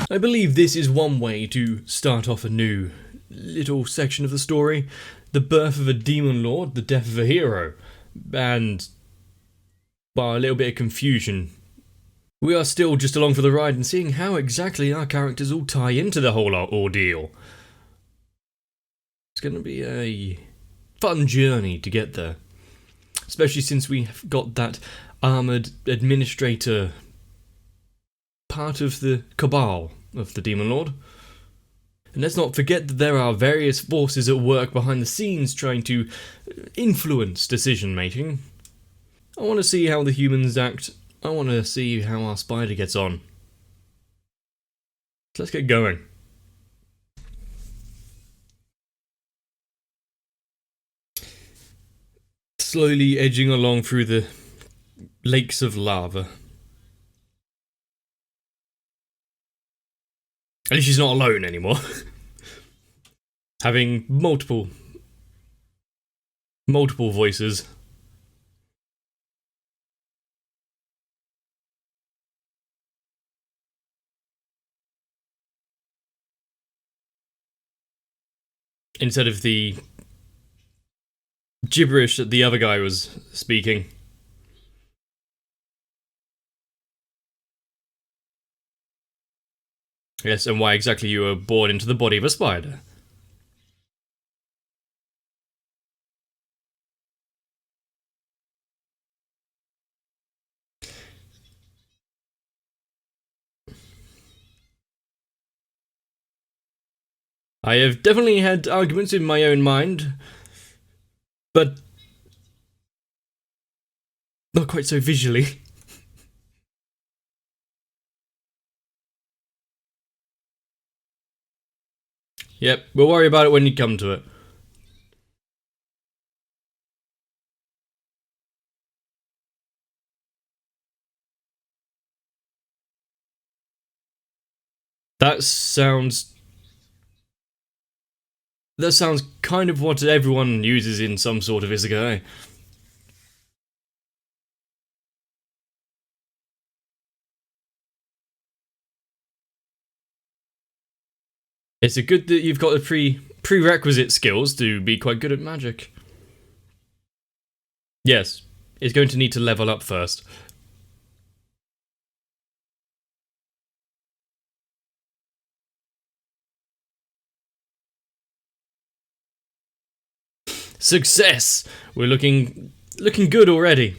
I believe this is one way to start off a new little section of the story. The birth of a demon lord, the death of a hero, and, well, a little bit of confusion. We are still just along for the ride and seeing how exactly our characters all tie into the whole ordeal. It's going to be a fun journey to get there. Especially since we've got that armoured administrator part of the cabal of the Demon Lord. And let's not forget that there are various forces at work behind the scenes trying to influence decision making. I want to see how the humans act. I want to see how our spider gets on. So let's get going. Slowly edging along through the lakes of lava. At least she's not alone anymore. Having multiple voices. Instead of the gibberish that the other guy was speaking. Yes, and why exactly you were born into the body of a spider. I have definitely had arguments in my own mind, but not quite so visually. Yep, we'll worry about it when you come to it. That sounds kind of what everyone uses in some sort of isekai. It's a good that you've got the prerequisite skills to be quite good at magic. Yes, it's going to need to level up first. Success! We're looking good already.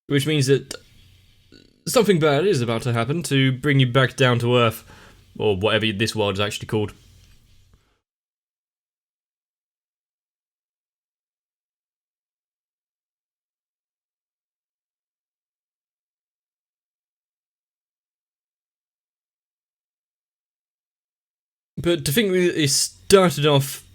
Which means that something bad is about to happen to bring you back down to Earth. Or whatever this world is actually called. But to think that it started off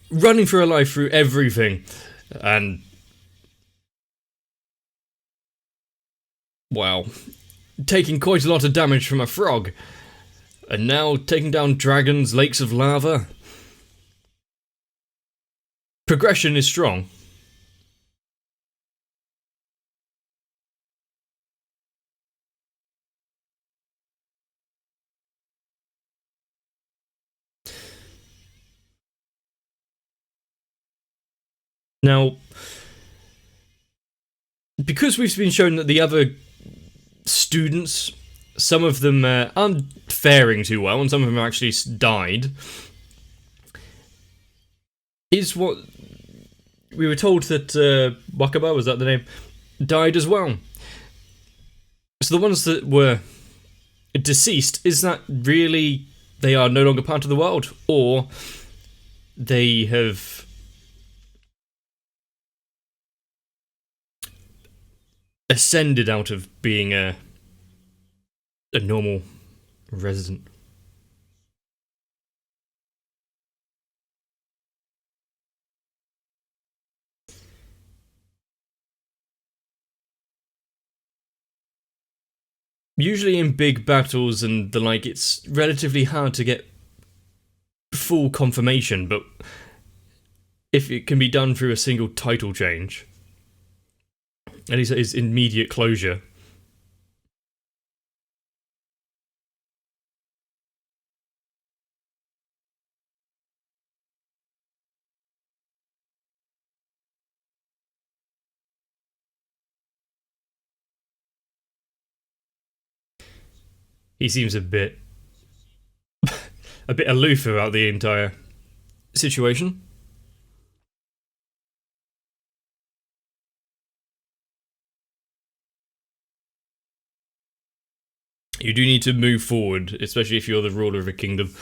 running for her life through everything, and wow, taking quite a lot of damage from a frog, and now taking down dragons, lakes of lava. Progression is strong. Now, because we've been shown that the other students, some of them aren't faring too well, and some of them have actually died, is what we were told that Wakaba, was that the name, died as well. So the ones that were deceased, is that really they are no longer part of the world, or they have ascended out of being a normal resident? Usually in big battles and the like, it's relatively hard to get full confirmation, but if it can be done through a single title change, At least his immediate closure. He seems a bit aloof about the entire situation. You do need to move forward, especially if you're the ruler of a kingdom.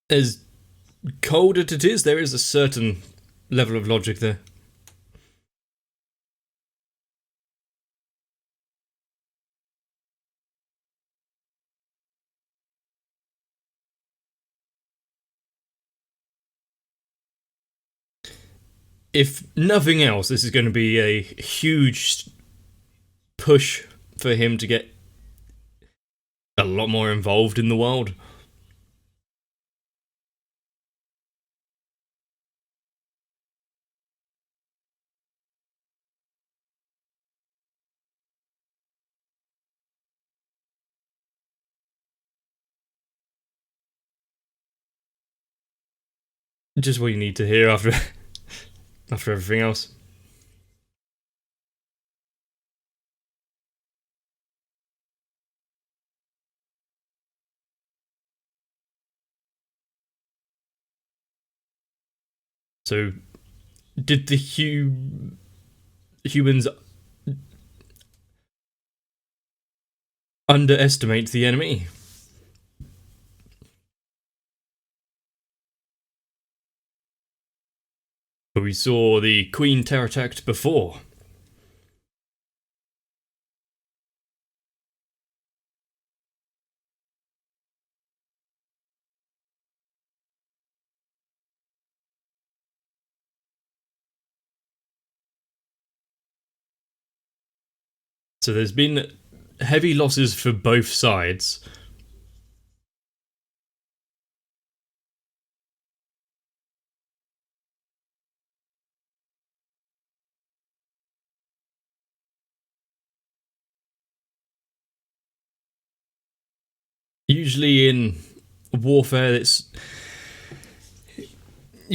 As cold as it is, there is a certain level of logic there. If nothing else, this is going to be a huge push for him to get a lot more involved in the world. Just what you need to hear after everything else. So, did the humans underestimate the enemy? But we saw the Queen Terratact before. So there's been heavy losses for both sides. Usually in warfare, you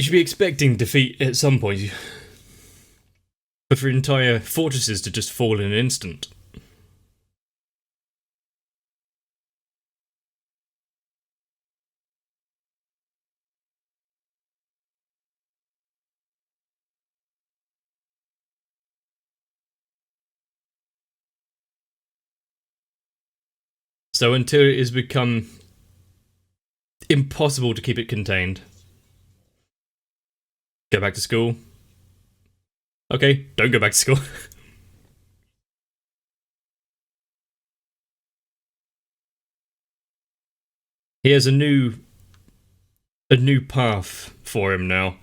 should be expecting defeat at some point. But for entire fortresses to just fall in an instant. So until it has become impossible to keep it contained, go back to school. Okay, don't go back to school. He has a new path for him now.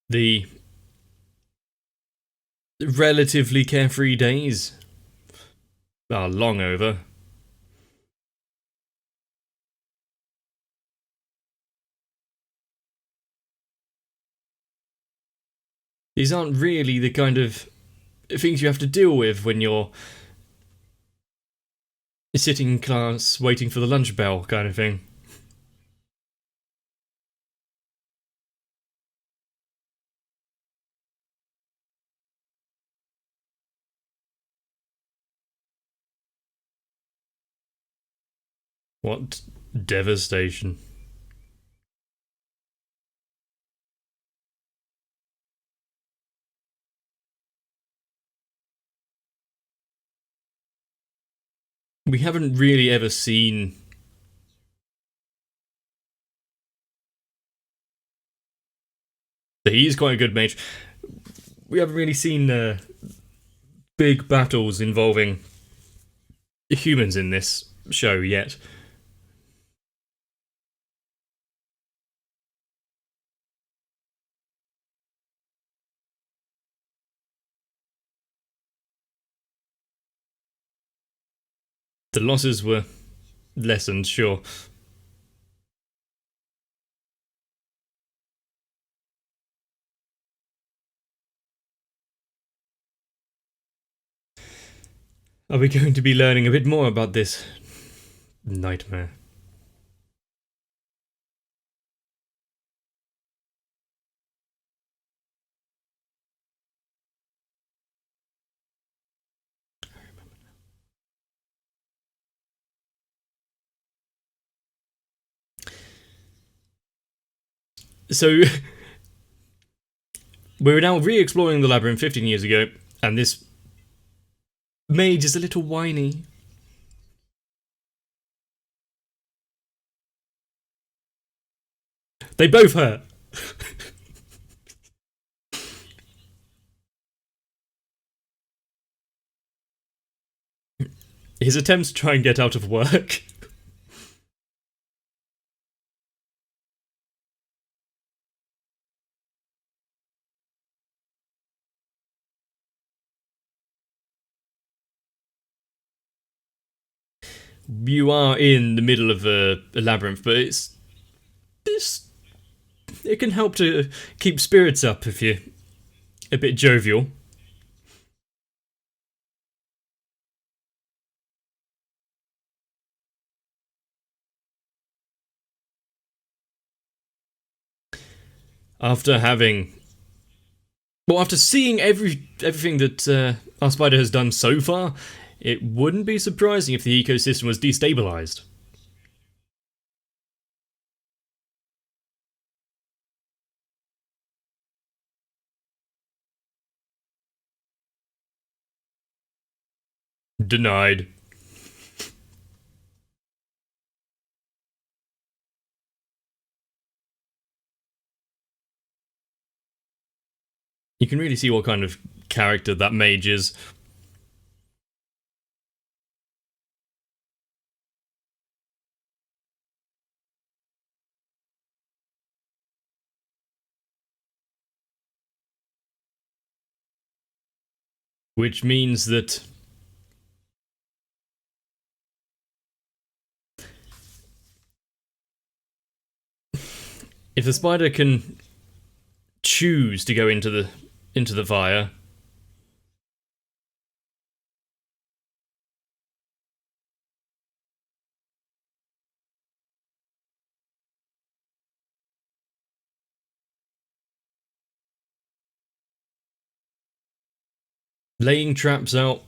The relatively carefree days are long over. These aren't really the kind of things you have to deal with when you're sitting in class waiting for the lunch bell kind of thing. What devastation. We haven't really ever seen he's quite a good mage. We haven't really seen big battles involving humans in this show yet. The losses were lessened, sure. Are we going to be learning a bit more about this nightmare? So, we're now re-exploring the labyrinth 15 years ago, and this mage is a little whiny. They both hurt. His attempts to try and get out of work. You are in the middle of a labyrinth, but it can help to keep spirits up if you're a bit jovial. After having, well, after seeing everything that our spider has done so far, it wouldn't be surprising if the ecosystem was destabilized. Denied. You can really see what kind of character that mage is. Which means that if the spider can choose to go into the fire, laying traps out,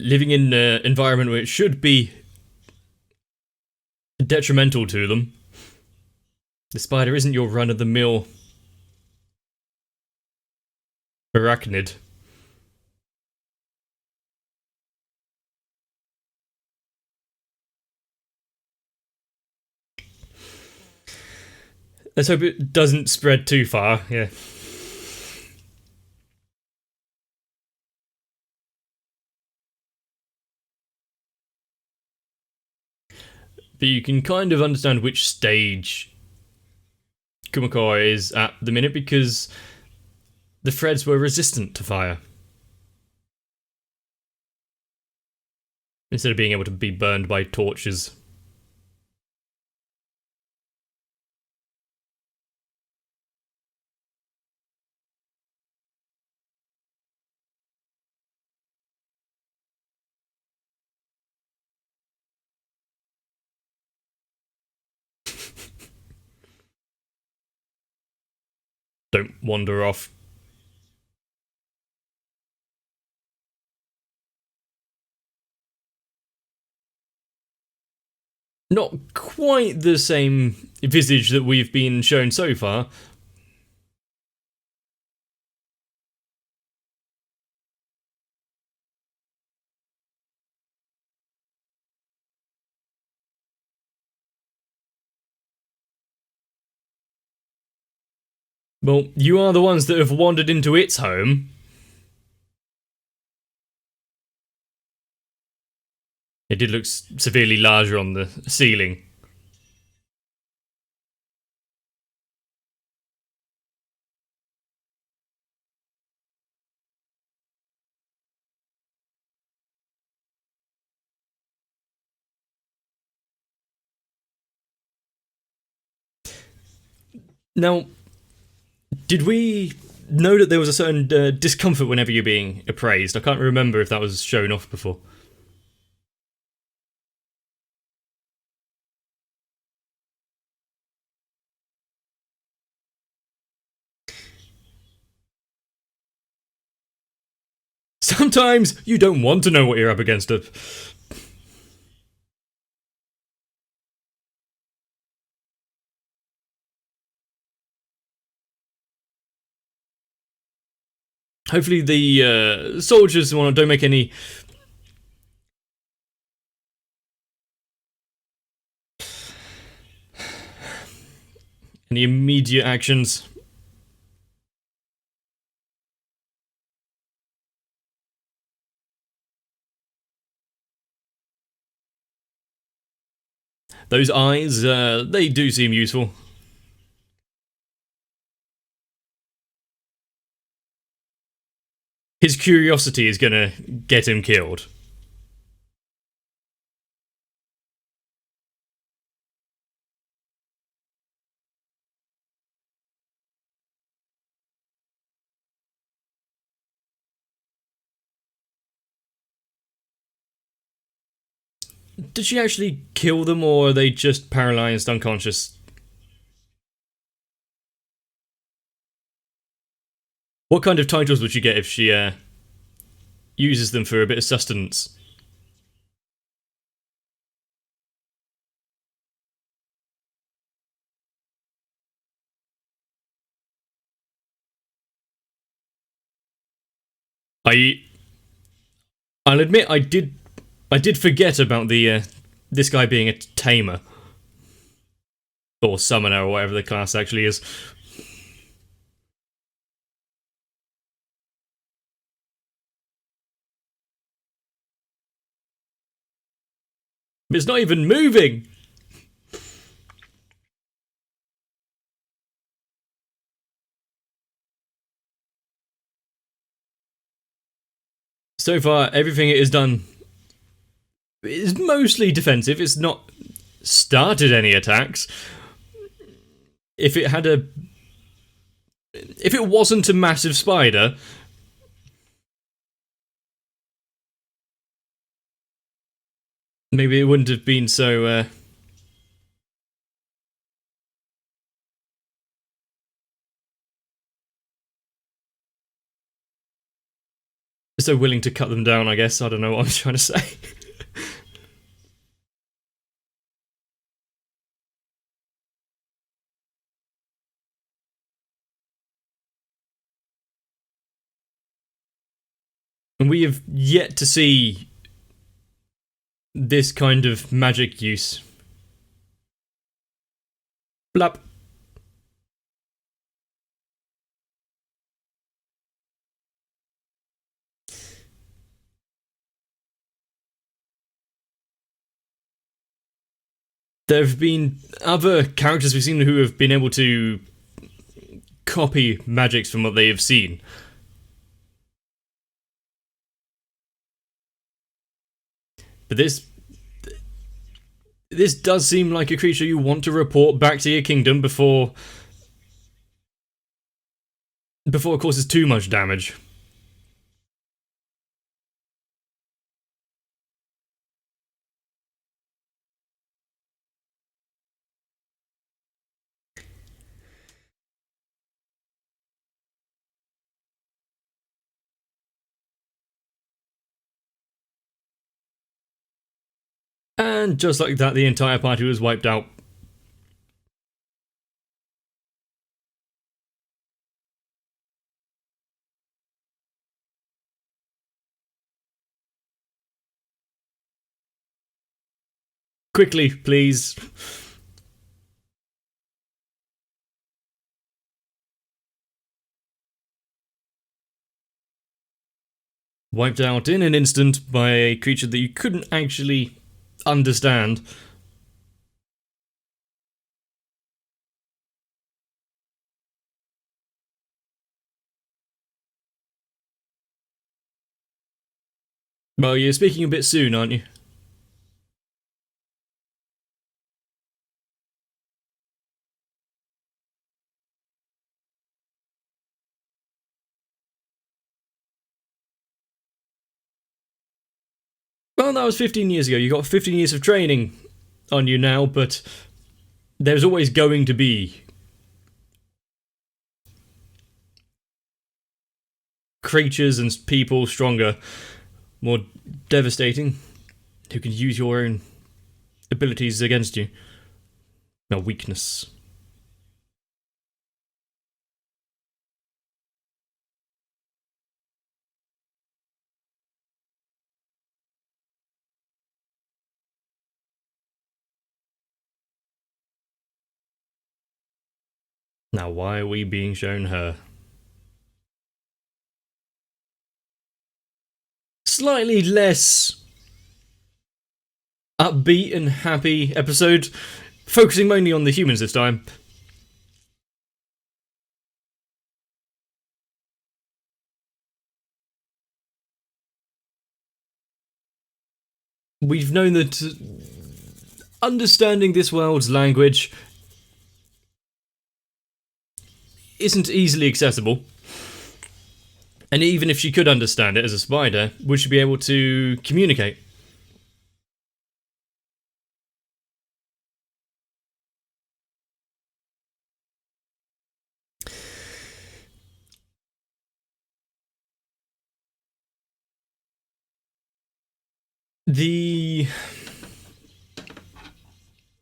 living in an environment where it should be detrimental to them. The spider isn't your run-of-the-mill arachnid. Let's hope it doesn't spread too far, yeah. But you can kind of understand which stage Kumo is at the minute because the threads were resistant to fire. Instead of being able to be burned by torches. Don't wander off. Not quite the same visage that we've been shown so far. Well, you are the ones that have wandered into its home. It did look severely larger on the ceiling. Now, did we know that there was a certain discomfort whenever you're being appraised? I can't remember if that was shown off before. Sometimes you don't want to know what you're up against. Hopefully the soldiers don't make any immediate actions. Those eyes, they do seem useful. His curiosity is gonna get him killed. Did she actually kill them, or are they just paralyzed, unconscious? What kind of titles would she get if she uses them for a bit of sustenance? I I'll admit I did forget about the this guy being a tamer or summoner or whatever the class actually is. It's not even moving. So far, everything it has done is mostly defensive. It's not started any attacks. If it had a, if it wasn't a massive spider, maybe it wouldn't have been so willing to cut them down. I guess I don't know what I'm trying to say. And we have yet to see this kind of magic use. Blap. There have been other characters we've seen who have been able to copy magics from what they have seen. But this does seem like a creature you want to report back to your kingdom before it causes too much damage. And just like that, the entire party was wiped out. Quickly, please. wiped out in an instant by a creature that you couldn't actually understand. Well, you're speaking a bit soon, aren't you? Well, that was 15 years ago. You got 15 years of training on you now, but there's always going to be creatures and people stronger, more devastating, who can use your own abilities against you. No weakness. Now, why are we being shown her? Slightly less upbeat and happy episode, focusing mainly on the humans this time. We've known that understanding this world's language isn't easily accessible. And even if she could understand it as a spider, would she be able to communicate?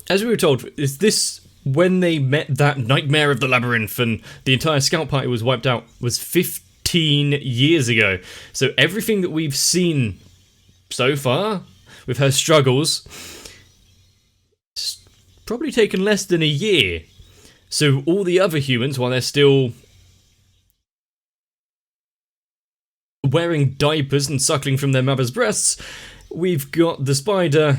As we were told, is this when they met that nightmare of the labyrinth and the entire scout party was wiped out, was 15 years ago. So everything that we've seen so far with her struggles, it's probably taken less than a year. So all the other humans, while they're still wearing diapers and suckling from their mother's breasts, we've got the spider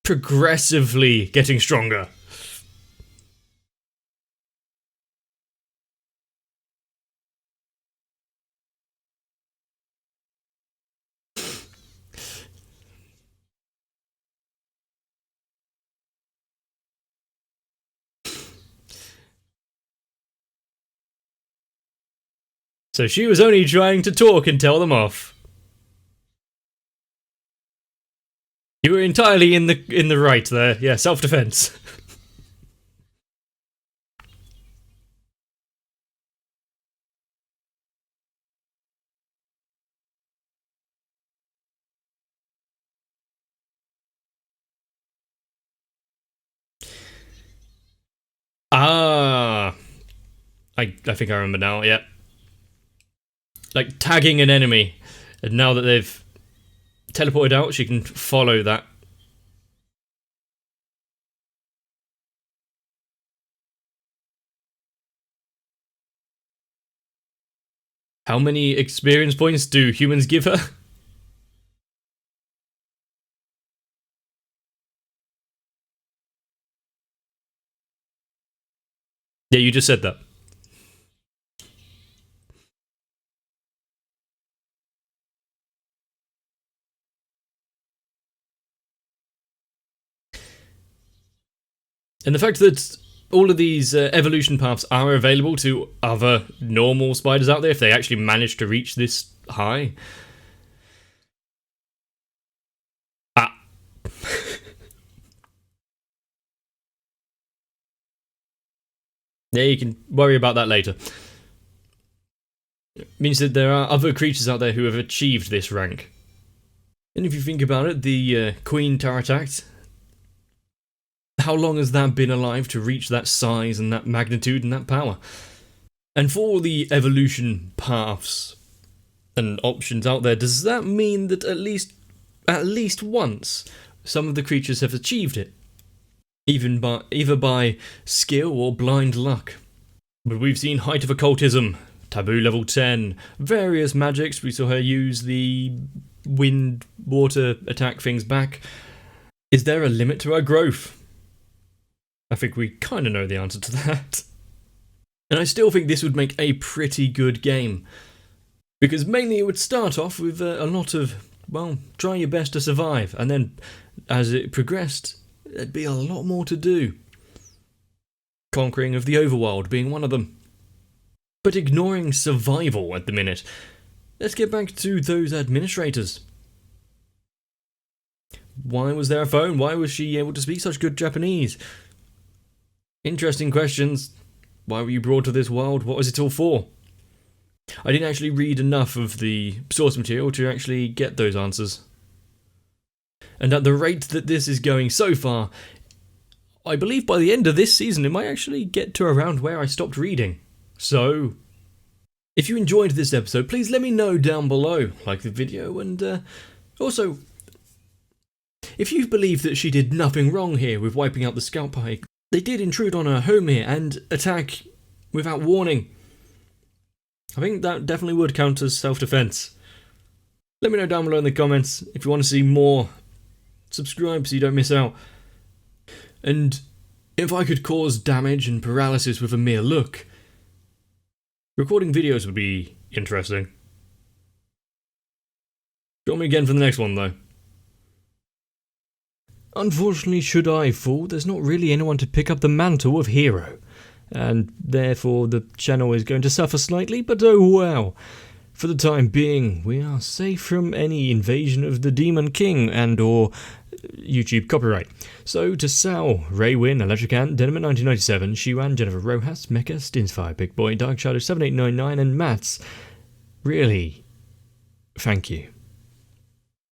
progressively getting stronger. So she was only trying to talk and tell them off. You were entirely in the right there. Yeah, self-defense. Ah, I think I remember now. Yeah, like tagging an enemy, and now that they've teleported out, she can follow that. How many experience points do humans give her? Yeah, you just said that. And the fact that all of these evolution paths are available to other normal spiders out there if they actually manage to reach this high. Ah. Yeah, you can worry about that later. It means that there are other creatures out there who have achieved this rank. And if you think about it, the Queen Taratact, how long has that been alive to reach that size and that magnitude and that power? And for all the evolution paths and options out there, does that mean that at least once some of the creatures have achieved it? Either by skill or blind luck. But we've seen Height of Occultism Taboo level 10, various magics. We saw her use the wind, water attack things back. Is there a limit to her growth? I think we kind of know the answer to that. And I still think this would make a pretty good game. Because mainly it would start off with a lot of, well, try your best to survive. And then as it progressed, there'd be a lot more to do. Conquering of the overworld being one of them. But ignoring survival at the minute, let's get back to those administrators. Why was there a phone? Why was she able to speak such good Japanese? Interesting questions. Why were you brought to this world? What was it all for? I didn't actually read enough of the source material to actually get those answers. And at the rate that this is going so far, I believe by the end of this season it might actually get to around where I stopped reading. So, if you enjoyed this episode, please let me know down below. Like the video, and also, if you believe that she did nothing wrong here with wiping out the scout pike, they did intrude on her home here and attack without warning. I think that definitely would count as self-defense. Let me know down below in the comments if you want to see more. Subscribe so you don't miss out. And if I could cause damage and paralysis with a mere look, recording videos would be interesting. Join me again for the next one though. Unfortunately, should I fall, there's not really anyone to pick up the mantle of hero. And therefore the channel is going to suffer slightly, but oh well. For the time being, we are safe from any invasion of the Demon King and or YouTube copyright. So to Sal, Raywin, Electric Ant, Denim 1997, Shiwan, Jennifer Rojas, Mecha, Stinsfire, Big Boy, Dark Shadow 7899 and Mats, really, thank you.